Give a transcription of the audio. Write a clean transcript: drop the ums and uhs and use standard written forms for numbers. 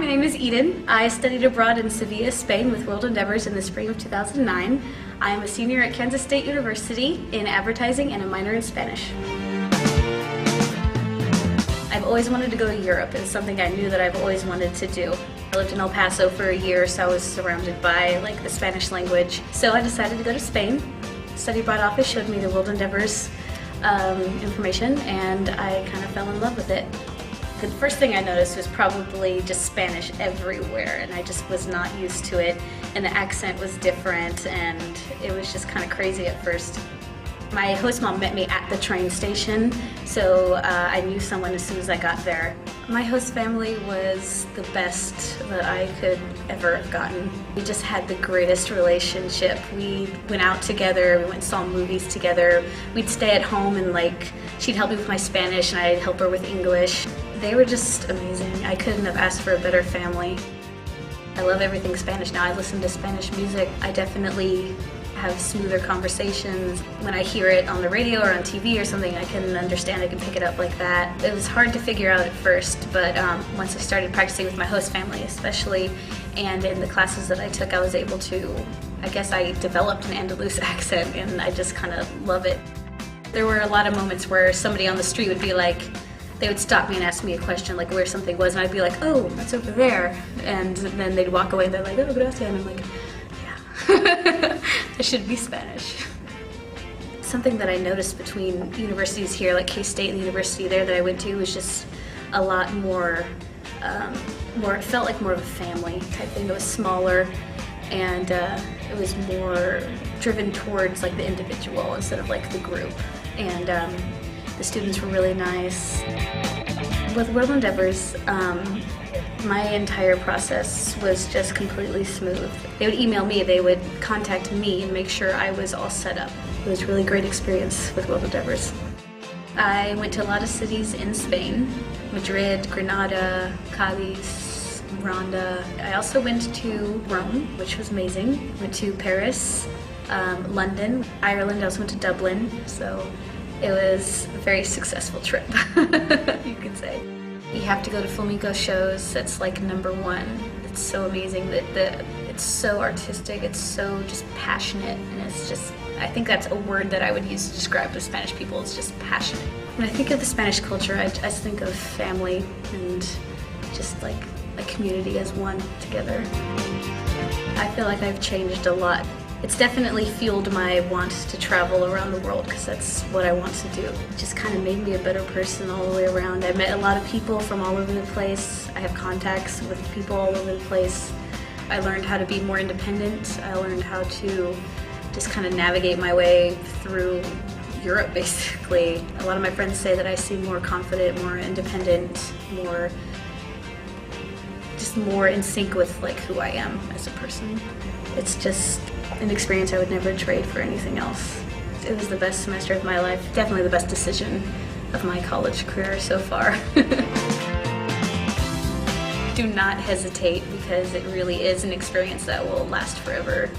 my name is Eden. I studied abroad in Sevilla, Spain with World Endeavors in the spring of 2009. I am a senior at Kansas State University in advertising and a minor in Spanish. I've always wanted to go to Europe. It's something I knew that I've always wanted to do. I lived in El Paso for a year, so I was surrounded by the Spanish language. So I decided to go to Spain. Study abroad office showed me the World Endeavors information, and I kind of fell in love with it. The first thing I noticed was probably just Spanish everywhere, and I just was not used to it, and the accent was different, and it was just kind of crazy at first. My host mom met me at the train station, so I knew someone as soon as I got there. My host family was the best that I could ever have gotten. We just had the greatest relationship. We went out together, we went and saw movies together. We'd stay at home and she'd help me with my Spanish and I'd help her with English. They were just amazing. I couldn't have asked for a better family. I love everything Spanish now. I listen to Spanish music. I definitely have smoother conversations. When I hear it on the radio or on TV or something, I can understand, I can pick it up like that. It was hard to figure out at first, but once I started practicing with my host family especially, and in the classes that I took, I was able to, I guess I developed an Andalus accent, and I just kind of love it. There were a lot of moments where somebody on the street would be they would stop me and ask me a question, where something was, and I'd be like, oh, that's over there. And then they'd walk away and they're like, oh, gracias. And I'm like, yeah, I should be Spanish. Something that I noticed between universities here, like K-State and the university there that I went to, was just a lot more, it felt like more of a family type thing. It was smaller, and it was more driven towards the individual instead of the group. And the students were really nice. With World Endeavors, my entire process was just completely smooth. They would email me, they would contact me and make sure I was all set up. It was a really great experience with World Endeavors. I went to a lot of cities in Spain: Madrid, Granada, Cadiz, Ronda. I also went to Rome, which was amazing. Went to Paris, London, Ireland. I also went to Dublin, so it was a very successful trip, you could say. You have to go to flamenco shows. That's #1. It's so amazing that it's so artistic, it's so just passionate, and it's just, I think that's a word that I would use to describe the Spanish people. It's just passionate. When I think of the Spanish culture, I just think of family and just a community as one together. I feel like I've changed a lot. It's definitely fueled my want to travel around the world, because that's what I want to do. It just kind of made me a better person all the way around. I met a lot of people from all over the place. I have contacts with people all over the place. I learned how to be more independent. I learned how to just kind of navigate my way through Europe, basically. A lot of my friends say that I seem more confident, more independent, more in sync with who I am as a person. It's just an experience I would never trade for anything else. It was the best semester of my life, definitely the best decision of my college career so far. Do not hesitate, because it really is an experience that will last forever.